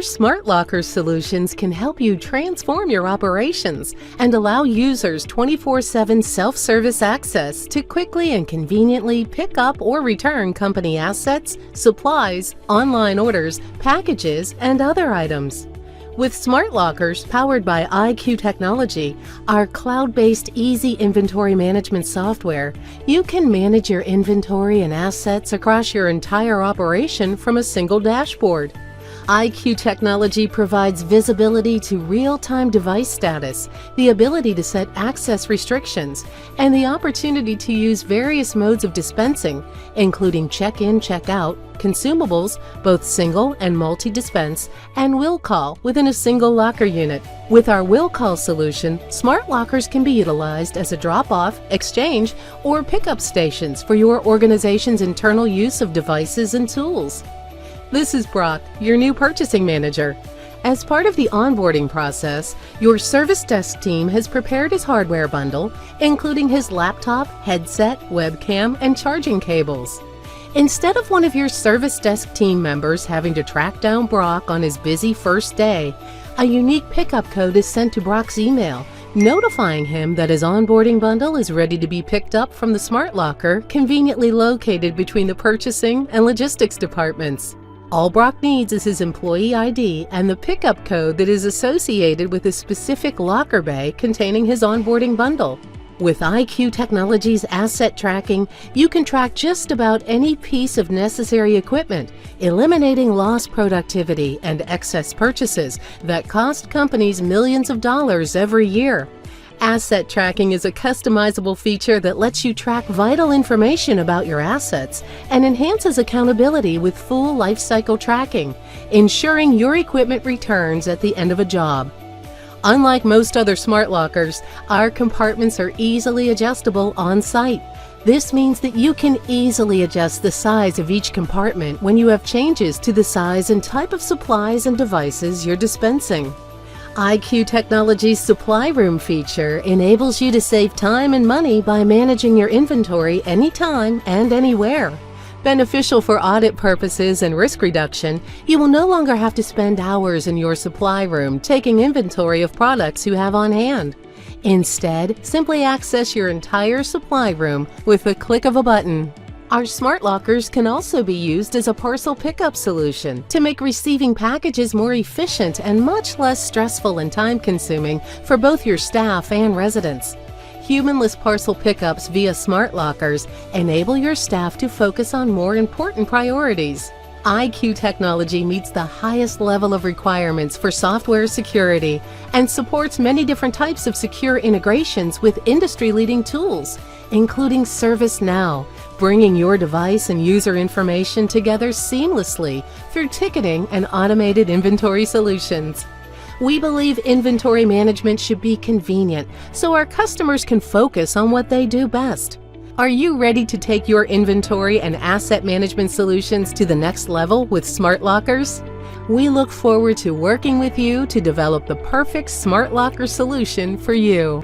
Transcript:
Our Smart Locker solutions can help you transform your operations and allow users 24/7 self-service access to quickly and conveniently pick up or return company assets, supplies, online orders, packages, and other items. With Smart Lockers powered by IQ Technology, our cloud-based easy inventory management software, you can manage your inventory and assets across your entire operation from a single dashboard. IQ Technology provides visibility to real-time device status, the ability to set access restrictions, and the opportunity to use various modes of dispensing, including check-in, check-out, consumables, both single and multi-dispense, and will call within a single locker unit. With our will call solution, Smart Lockers can be utilized as a drop-off, exchange, or pickup stations for your organization's internal use of devices and tools. This is Brock, your new purchasing manager. As part of the onboarding process, your service desk team has prepared his hardware bundle, including his laptop, headset, webcam, and charging cables. Instead of one of your service desk team members having to track down Brock on his busy first day, a unique pickup code is sent to Brock's email, notifying him that his onboarding bundle is ready to be picked up from the Smart Locker, conveniently located between the purchasing and logistics departments. All Brock needs is his employee ID and the pickup code that is associated with a specific locker bay containing his onboarding bundle. With IQ Technology's asset tracking, you can track just about any piece of necessary equipment, eliminating lost productivity and excess purchases that cost companies millions of dollars every year. Asset tracking is a customizable feature that lets you track vital information about your assets and enhances accountability with full lifecycle tracking, ensuring your equipment returns at the end of a job. Unlike most other smart lockers, our compartments are easily adjustable on-site. This means that you can easily adjust the size of each compartment when you have changes to the size and type of supplies and devices you're dispensing. IQ Technology's supply room feature enables you to save time and money by managing your inventory anytime and anywhere. Beneficial for audit purposes and risk reduction, you will no longer have to spend hours in your supply room taking inventory of products you have on hand. Instead, simply access your entire supply room with the click of a button. Our Smart Lockers can also be used as a parcel pickup solution to make receiving packages more efficient and much less stressful and time-consuming for both your staff and residents. Humanless parcel pickups via Smart Lockers enable your staff to focus on more important priorities. IQ Technology meets the highest level of requirements for software security and supports many different types of secure integrations with industry-leading tools, including ServiceNow, bringing your device and user information together seamlessly through ticketing and automated inventory solutions. We believe inventory management should be convenient so our customers can focus on what they do best. Are you ready to take your inventory and asset management solutions to the next level with Smart Lockers? We look forward to working with you to develop the perfect Smart Locker solution for you.